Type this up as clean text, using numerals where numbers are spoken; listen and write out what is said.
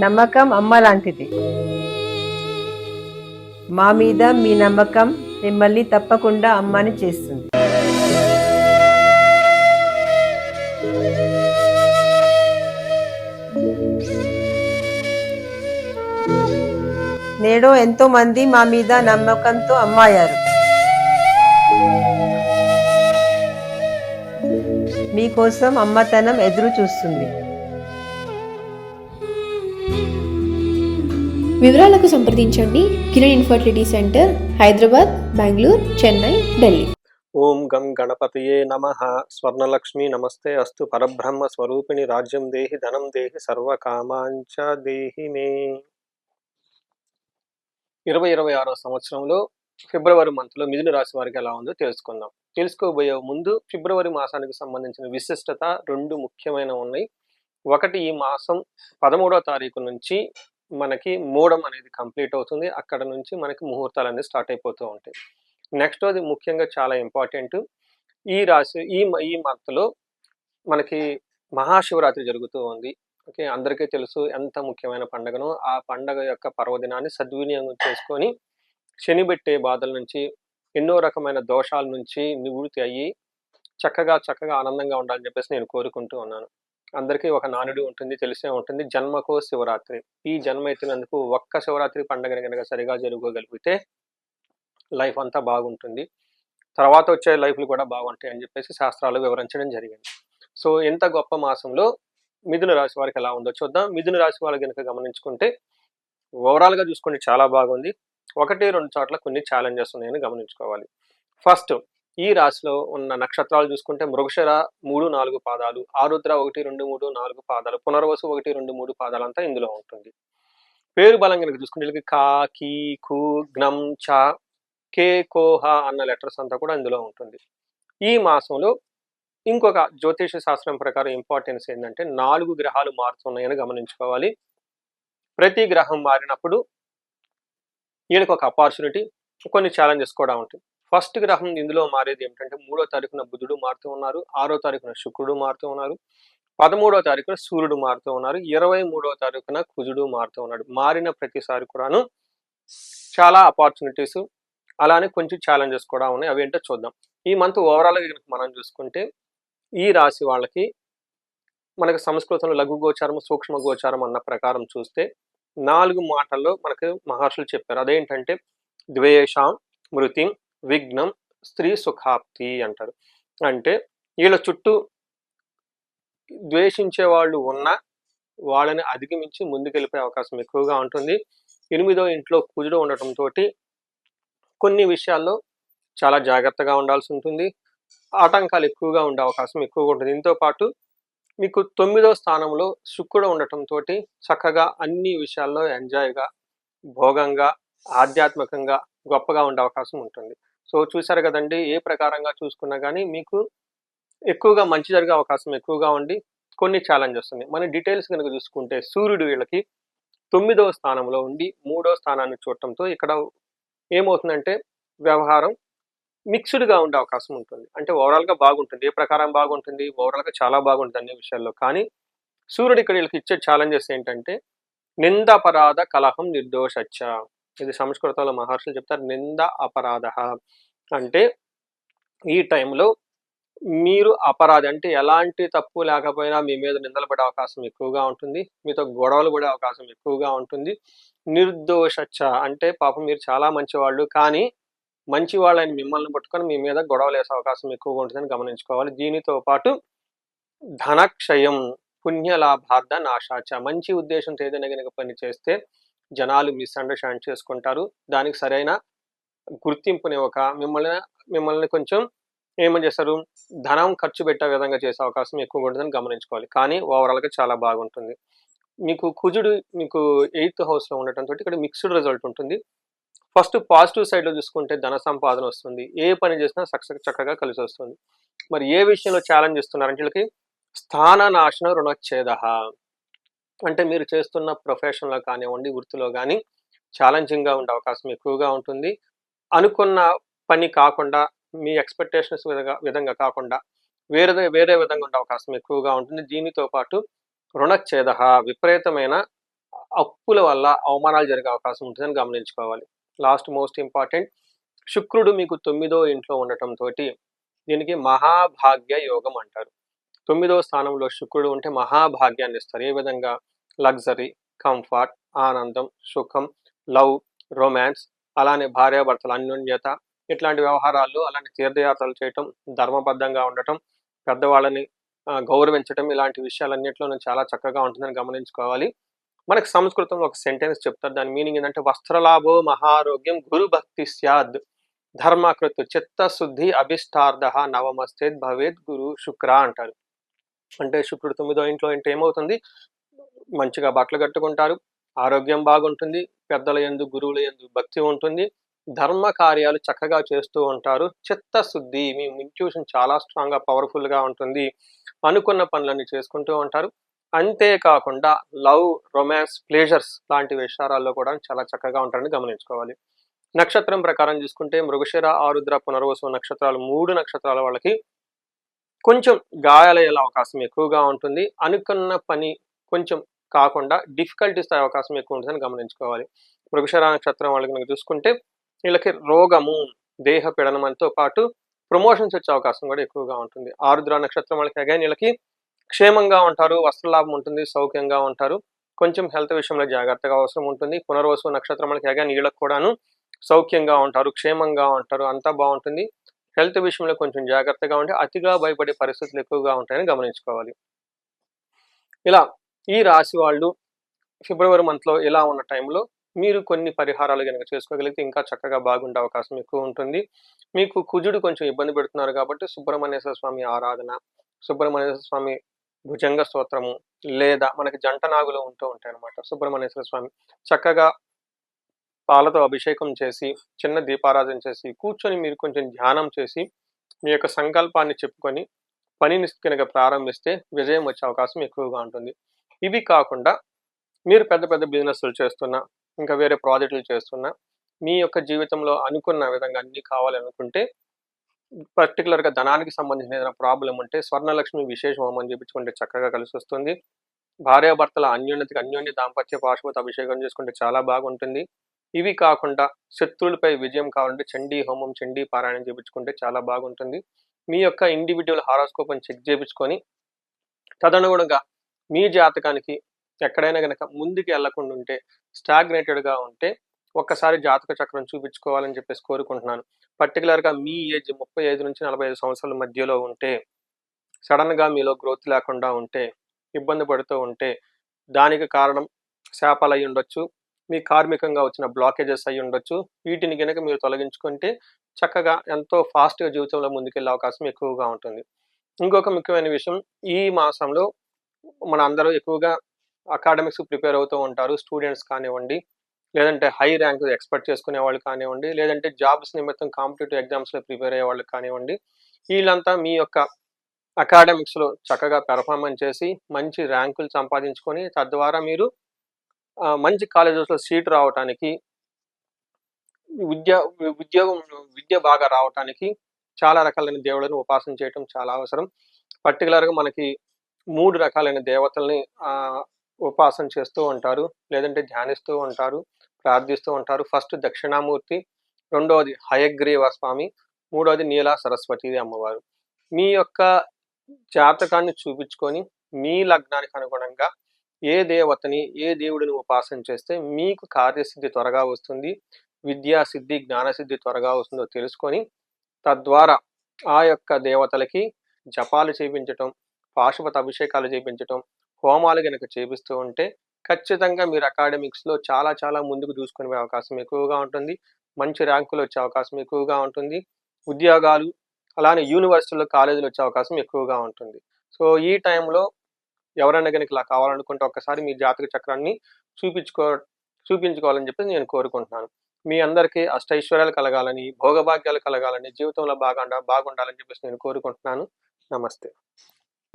నమ్మకం అమ్మ లాంటిది. మా మీద మీ నమ్మకం మిమ్మల్ని తప్పకుండా అమ్మని చేస్తుంది. నేడు ఎంతో మంది మా మీద నమ్మకంతో అమ్మాయారు. మీకోసం అమ్మతనం ఎదురు చూస్తుంది. వివరాలకు సంప్రదించండి కిరణ్ ఇన్ఫర్టిలిటీ సెంటర్, హైదరాబాద్, బెంగళూరు, చెన్నై, ఢిల్లీ. ఓం గం గణపతయే నమః. స్వర్ణలక్ష్మి నమస్తే అస్తు. పరబ్రహ్మ స్వరూపిణి రాజ్యం దేహి ధనం దేహి సర్వకామాంచ దేహి మే. 2026 సంవత్సరంలో ఫిబ్రవరి మంత్లో మిథున రాశి వారికి ఎలా ఉందో తెలుసుకుందాం. తెలుసుకోబోయే ముందు ఫిబ్రవరి మాసానికి సంబంధించిన విశిష్టత 2 ముఖ్యమైన ఉన్నాయి. ఒకటి, ఈ మాసం 13వ తారీఖు నుంచి మనకి మూడం అనేది కంప్లీట్ అవుతుంది. అక్కడ నుంచి మనకి ముహూర్తాలు అనేది స్టార్ట్ అయిపోతూ ఉంటాయి. నెక్స్ట్ అది ముఖ్యంగా చాలా ఇంపార్టెంట్. ఈ రాశి ఈ మంత్లో మనకి మహాశివరాత్రి జరుగుతూ ఉంది. ఓకే, అందరికీ తెలుసు ఎంత ముఖ్యమైన పండుగను. ఆ పండగ యొక్క పర్వదినాన్ని సద్వినియోగం చేసుకొని శని పెట్టే బాధల నుంచి, ఎన్నో రకమైన దోషాల నుంచి నివృత్తి అయ్యి చక్కగా ఆనందంగా ఉండాలని చెప్పేసి నేను కోరుకుంటూ ఉన్నాను. అందరికీ ఒక నానుడి ఉంటుంది, తెలిసే ఉంటుంది, జన్మకో శివరాత్రి. ఈ జన్మ ఎత్తినందుకు ఒక్క శివరాత్రి పండుగని కనుక సరిగా జరుపుకోగలిగితే లైఫ్ అంతా బాగుంటుంది, తర్వాత వచ్చే లైఫ్లు కూడా బాగుంటాయి అని చెప్పేసి శాస్త్రాలు వివరించడం జరిగింది. సో ఎంత గొప్ప మాసంలో మిథున రాశి వారికి ఎలా ఉందో చూద్దాం. మిథున రాశి వాళ్ళకి కనుక గమనించుకుంటే ఓవరాల్గా చూసుకుంటే చాలా బాగుంది. 1-2 చోట్ల కొన్ని ఛాలెంజెస్ ఉన్నాయని గమనించుకోవాలి. ఫస్ట్, ఈ రాశిలో ఉన్న నక్షత్రాలు చూసుకుంటే మృగశిర 3-4 పాదాలు, ఆరుద్ర 1-2-3-4 పాదాలు, పునర్వసు 1-2-3 పాదాలు అంతా ఇందులో ఉంటుంది. పేరు బలం కనుక చూసుకుంటే కా, కీ, కు, జ్ఞం, చ, కే, కో, హ అన్న లెటర్స్ అంతా కూడా ఇందులో ఉంటుంది. ఈ మాసంలో ఇంకొక జ్యోతిష శాస్త్రం ప్రకారం ఇంపార్టెన్స్ ఏంటంటే 4 గ్రహాలు మారుతున్నాయని గమనించుకోవాలి. ప్రతి గ్రహం మారినప్పుడు వీళ్ళకి ఒక ఆపర్చునిటీ, కొన్ని ఛాలెంజెస్ కూడా ఉంటాయి. ఫస్ట్ గ్రహం ఇందులో మారేది ఏమిటంటే 3వ తారీఖున బుధుడు మారుతూ ఉన్నారు, 6వ తారీఖున శుక్రుడు మారుతూ ఉన్నారు, 13వ తారీఖున సూర్యుడు మారుతూ ఉన్నారు, 23వ తారీఖున కుజుడు మారుతూ ఉన్నాడు. మారిన ప్రతిసారి కూడాను చాలా ఆపర్చునిటీస్, అలానే కొంచెం ఛాలెంజెస్ కూడా ఉన్నాయి. అవి ఏంటో చూద్దాం. ఈ మంత్ ఓవరాల్గా కనుక మనం చూసుకుంటే ఈ రాశి వాళ్ళకి మనకి సంస్కృతంలో లఘు గోచారం, సూక్ష్మ గోచారం అన్న ప్రకారం చూస్తే 4 మాటల్లో మనకి మహర్షులు చెప్పారు. అదేంటంటే ద్వేషం, మృతిం, విఘ్నం, స్త్రీ సుఖాప్తి అంటారు. అంటే వీళ్ళ చుట్టూ ద్వేషించే వాళ్ళు ఉన్నా వాళ్ళని అధిగమించి ముందుకెళ్ళిపోయే అవకాశం ఎక్కువగా ఉంటుంది. 8వ ఇంట్లో కుజుడు ఉండటంతో కొన్ని విషయాల్లో చాలా జాగ్రత్తగా ఉండాల్సి ఉంటుంది. ఆటంకాలు ఎక్కువగా ఉండే అవకాశం ఎక్కువగా ఉంటుంది. దీంతో పాటు మీకు 9వ స్థానంలో శుక్రుడు ఉండటంతో చక్కగా అన్ని విషయాల్లో ఎంజాయ్గా, భోగంగా, ఆధ్యాత్మికంగా గొప్పగా ఉండే అవకాశం ఉంటుంది. సో చూసారు కదండి, ఏ ప్రకారంగా చూసుకున్నా కానీ మీకు ఎక్కువగా మంచి జరిగే అవకాశం ఎక్కువగా ఉండి కొన్ని ఛాలెంజెస్ ఉన్నాయి. మన డీటెయిల్స్ కనుక చూసుకుంటే సూర్యుడు వీళ్ళకి 9వ స్థానంలో ఉండి 3వ స్థానాన్ని చూడటంతో ఇక్కడ ఏమవుతుందంటే వ్యవహారం మిక్స్డ్గా ఉండే అవకాశం ఉంటుంది. అంటే ఓవరాల్గా బాగుంటుంది. ఏ ప్రకారం బాగుంటుంది? ఓవరాల్గా చాలా బాగుంటుంది అన్ని విషయాల్లో. కానీ సూర్యుడు ఇక్కడ వీళ్ళకి ఇచ్చే ఛాలెంజెస్ ఏంటంటే నింద అపరాధ కలహం నిర్దోషచ్చ. ఇది సంస్కృతంలో మహర్షులు చెప్తారు. నింద అపరాధ అంటే ఈ టైంలో మీరు అపరాధి అంటే ఎలాంటి తప్పు లేకపోయినా మీ మీద నిందలు పడే అవకాశం ఎక్కువగా ఉంటుంది, మీతో గొడవలు పడే అవకాశం ఎక్కువగా ఉంటుంది. నిర్దోషచ్చ అంటే పాపం మీరు చాలా మంచివాళ్ళు, కానీ మంచి వాళ్ళని మిమ్మల్ని పట్టుకొని మీ మీద గొడవలు వేసే అవకాశం ఎక్కువగా ఉంటుందని గమనించుకోవాలి. దీనితో పాటు ధనక్షయం, పుణ్యలాభార్థ నాశాచ. మంచి ఉద్దేశంతో ఏదైనా కనుక పని చేస్తే జనాలు మిస్అండర్స్టాండ్ చేసుకుంటారు. దానికి సరైన గుర్తింపుని మిమ్మల్ని కొంచెం ఏమని చేస్తారు, ధనం ఖర్చు పెట్టే విధంగా చేసే అవకాశం ఎక్కువగా ఉంటుందని గమనించుకోవాలి. కానీ ఓవరాల్గా చాలా బాగుంటుంది. మీకు కుజుడు మీకు 8th హౌస్లో ఉండటంతో ఇక్కడ మిక్స్డ్ రిజల్ట్ ఉంటుంది. ఫస్ట్ పాజిటివ్ సైడ్లో చూసుకుంటే ధన సంపాదన వస్తుంది, ఏ పని చేసినా సక్సెస్ చక్కగా కలిసి వస్తుంది. మరి ఏ విషయంలో ఛాలెంజ్ ఇస్తున్నారంటే వీళ్ళకి స్థాన నాశన రుణచ్ఛేద. అంటే మీరు చేస్తున్న ప్రొఫెషన్లో కానివ్వండి, వృత్తిలో కానీ ఛాలెంజింగ్గా ఉండే అవకాశం ఎక్కువగా ఉంటుంది. అనుకున్న పని కాకుండా, మీ ఎక్స్పెక్టేషన్స్ విధంగా కాకుండా వేరే విధంగా ఉండే అవకాశం ఎక్కువగా ఉంటుంది. దీనితో పాటు రుణచ్ఛేద, విపరీతమైన అప్పుల వల్ల అవమానాలు జరిగే అవకాశం ఉంటుందని గమనించుకోవాలి. లాస్ట్ మోస్ట్ ఇంపార్టెంట్, శుక్రుడు మీకు 9వ ఇంట్లో ఉండటంతో దీనికి మహాభాగ్య యోగం అంటారు. 9వ స్థానంలో శుక్రుడు ఉంటే మహాభాగ్యాన్ని ఇస్తారు. ఏ విధంగా? లగ్జరీ, కంఫర్ట్, ఆనందం, సుఖం, లవ్, రొమాన్స్, అలానే భార్యాభర్తల అన్యోన్యత, ఇట్లాంటి వ్యవహారాల్లో, అలాంటి తీర్థయాత్రలు చేయటం, ధర్మబద్ధంగా ఉండటం, పెద్దవాళ్ళని గౌరవించటం, ఇలాంటి విషయాలన్నింటిలోనూ చాలా చక్కగా ఉంటుందని గమనించుకోవాలి. మనకు సంస్కృతంలో ఒక సెంటెన్స్ చెప్తారు. దాని మీనింగ్ ఏంటంటే, వస్త్రలాభో మహారోగ్యం గురు భక్తి స్యాద్ ధర్మకృత్ చిత్తశుద్ధి అభిష్టార్థ నవమస్తేద్ భవేద్ గురు శుక్ర అంటారు. అంటే శుక్రుడు 9వ ఇంట్లో అంటే ఏమవుతుంది? మంచిగా బట్టలు కట్టుకుంటారు, ఆరోగ్యం బాగుంటుంది, పెద్దల యందు గురువుల యందు భక్తి ఉంటుంది, ధర్మ కార్యాలు చక్కగా చేస్తూ ఉంటారు, చిత్తశుద్ధి, మీ ఇంట్యూషన్ చాలా స్ట్రాంగ్గా పవర్ఫుల్గా ఉంటుంది, అనుకున్న పనులన్నీ చేసుకుంటూ ఉంటారు. అంతేకాకుండా లవ్, రొమాన్స్, ప్లేజర్స్ లాంటి విషయాల్లో కూడా చాలా చక్కగా ఉంటారని గమనించుకోవాలి. నక్షత్రం ప్రకారం చూసుకుంటే మృగశిర, ఆరుద్ర, పునర్వసు నక్షత్రాలు 3 నక్షత్రాల వాళ్ళకి కొంచెం గాయాలయ్యే అవకాశం ఎక్కువగా ఉంటుంది. అనుకున్న పని కొంచెం కాకుండా డిఫికల్టీస్ అయ్యే అవకాశం ఎక్కువ ఉంటుందని గమనించుకోవాలి. మృగశిర నక్షత్రం వాళ్ళకి కనుక చూసుకుంటే వీళ్ళకి రోగము, దేహ పీడనంతో పాటు ప్రమోషన్స్ వచ్చే అవకాశం కూడా ఎక్కువగా ఉంటుంది. ఆరుద్ర నక్షత్రం వాళ్ళకి అగైన్ వీళ్ళకి క్షేమంగా ఉంటారు, వస్త్రలాభం ఉంటుంది, సౌఖ్యంగా ఉంటారు, కొంచెం హెల్త్ విషయంలో జాగ్రత్తగా అవసరం ఉంటుంది. పునర్వసు నక్షత్రం వాళ్ళకి అగైన్ వీళ్ళకి కూడాను సౌఖ్యంగా ఉంటారు, క్షేమంగా ఉంటారు, అంతా బాగుంటుంది. హెల్త్ విషయంలో కొంచెం జాగ్రత్తగా ఉంటే అతిగా భయపడే పరిస్థితులు ఎక్కువగా ఉంటాయని గమనించుకోవాలి. ఇలా ఈ రాశి వాళ్ళు ఫిబ్రవరి మంత్లో ఇలా ఉన్న టైంలో మీరు కొన్ని పరిహారాలు కనుక చేసుకోగలిగితే ఇంకా చక్కగా బాగుండే అవకాశం ఎక్కువ ఉంటుంది. మీకు కుజుడు కొంచెం ఇబ్బంది పెడుతున్నారు కాబట్టి సుబ్రహ్మణ్యేశ్వర స్వామి ఆరాధన, సుబ్రహ్మణ్యేశ్వర స్వామి భుజంగ స్తోత్రము, లేదా మనకి జంట నాగులు ఉంటూ ఉంటాయి అన్నమాట. సుబ్రహ్మణ్యేశ్వర స్వామి చక్కగా పాలతో అభిషేకం చేసి, చిన్న దీపారాధన చేసి, కూర్చొని మీరు కొంచెం ధ్యానం చేసి, మీ యొక్క సంకల్పాన్ని చెప్పుకొని పనిని కనుక ప్రారంభిస్తే విజయం వచ్చే అవకాశం ఎక్కువగా ఉంటుంది. ఇవి కాకుండా మీరు పెద్ద పెద్ద బిజినెస్లు చేస్తున్నా, ఇంకా వేరే ప్రాజెక్టులు చేస్తున్నా, మీ యొక్క జీవితంలో అనుకున్న విధంగా అన్నీ కావాలనుకుంటే, పర్టికులర్గా ధనానికి సంబంధించిన ఏదైనా ప్రాబ్లం ఉంటే స్వర్ణలక్ష్మి విశేష హోమం చేయించుకుంటే చక్కగా కలిసి వస్తుంది. భార్యాభర్తల అన్యోన్య దాంపత్య పాశుపత అభిషేకం చేసుకుంటే చాలా బాగుంటుంది. ఇవి కాకుండా శత్రువులపై విజయం కావాలంటే చండీ హోమం, చండీ పారాయణం చేయించుకుంటే చాలా బాగుంటుంది. మీ యొక్క ఇండివిజువల్ హారోస్కోప్ని చెక్ చేయించుకొని తదనుగుణంగా మీ జాతకానికి ఎక్కడైనా కనుక ముందుకు వెళ్లకుండా ఉంటే, స్టాగ్నేటెడ్గా ఉంటే ఒక్కసారి జాతక చక్రం చూపించుకోవాలని చెప్పేసి కోరుకుంటున్నాను. పర్టికులర్గా మీ ఏజ్ 35 నుంచి 45 సంవత్సరాల మధ్యలో ఉంటే, సడన్గా మీలో గ్రోత్ లేకుండా ఉంటే, ఇబ్బంది పడుతూ ఉంటే, దానికి కారణం శాపాలు అయి ఉండొచ్చు, మీ కార్మికంగా వచ్చిన బ్లాకేజెస్ అయి ఉండొచ్చు. వీటిని కనుక మీరు తొలగించుకుంటే చక్కగా ఎంతో ఫాస్ట్గా జీవితంలో ముందుకెళ్ళే అవకాశం ఎక్కువగా ఉంటుంది. ఇంకొక ముఖ్యమైన విషయం, ఈ మాసంలో మన అందరూ ఎక్కువగా అకాడమిక్స్ ప్రిపేర్ అవుతూ ఉంటారు. స్టూడెంట్స్ కానివ్వండి, లేదంటే హై ర్యాంక్ ఎక్స్పెక్ట్ చేసుకునే వాళ్ళు కానివ్వండి, లేదంటే జాబ్స్ నిమిత్తం కాంపిటేటివ్ ఎగ్జామ్స్లో ప్రిపేర్ అయ్యే వాళ్ళు కానివ్వండి, వీళ్ళంతా మీ యొక్క అకాడమిక్స్లో చక్కగా పెర్ఫార్మెన్స్ చేసి మంచి ర్యాంకులు సంపాదించుకొని తద్వారా మీరు మంచి కాలేజెస్లో సీట్ రావటానికి, విద్య బాగా రావటానికి చాలా రకాలైన దేవుళ్ళని ఉపాసన చేయటం చాలా అవసరం. పర్టికులర్గా మనకి 3 రకాలైన దేవతల్ని ఉపాసన చేస్తూ ఉంటారు, లేదంటే ధ్యానిస్తూ ఉంటారు, ప్రార్థిస్తూ ఉంటారు. ఫస్ట్ దక్షిణామూర్తి, రెండవది హయగ్రీవ స్వామి, మూడవది నీలా సరస్వతి అమ్మవారు. మీ యొక్క జాతకాన్ని చూపించుకొని మీ లగ్నానికి అనుగుణంగా ఏ దేవతని, ఏ దేవుడిని ఉపాసన చేస్తే మీకు కార్యసిద్ధి త్వరగా వస్తుంది, విద్యాసిద్ధి, జ్ఞానసిద్ధి త్వరగా వస్తుందో తెలుసుకొని తద్వారా ఆ యొక్క దేవతలకి జపాలు చేయించటం, పాశుపత అభిషేకాలు చేయించటం, హోమాలు కనుక చేపిస్తూ ఉంటే ఖచ్చితంగా మీరు అకాడమిక్స్లో చాలా చాలా ముందుకు దూసుకునే అవకాశం ఎక్కువగా ఉంటుంది. మంచి ర్యాంకులు వచ్చే అవకాశం ఎక్కువగా ఉంటుంది. ఉద్యోగాలు, అలానే యూనివర్సిటీలో కాలేజీలు వచ్చే అవకాశం ఎక్కువగా ఉంటుంది. సో ఈ టైంలో ఎవరైనా కనుక ఇలా కావాలనుకుంటే ఒక్కసారి మీ జాతక చక్రాన్ని చూపించుకోవాలని చెప్పి నేను కోరుకుంటున్నాను. మీ అందరికీ అష్టైశ్వర్యాలు కలగాలని, భోగభాగ్యాలు కలగాలని, జీవితంలో బాగుండాలని చెప్పేసి నేను కోరుకుంటున్నాను. నమస్తే.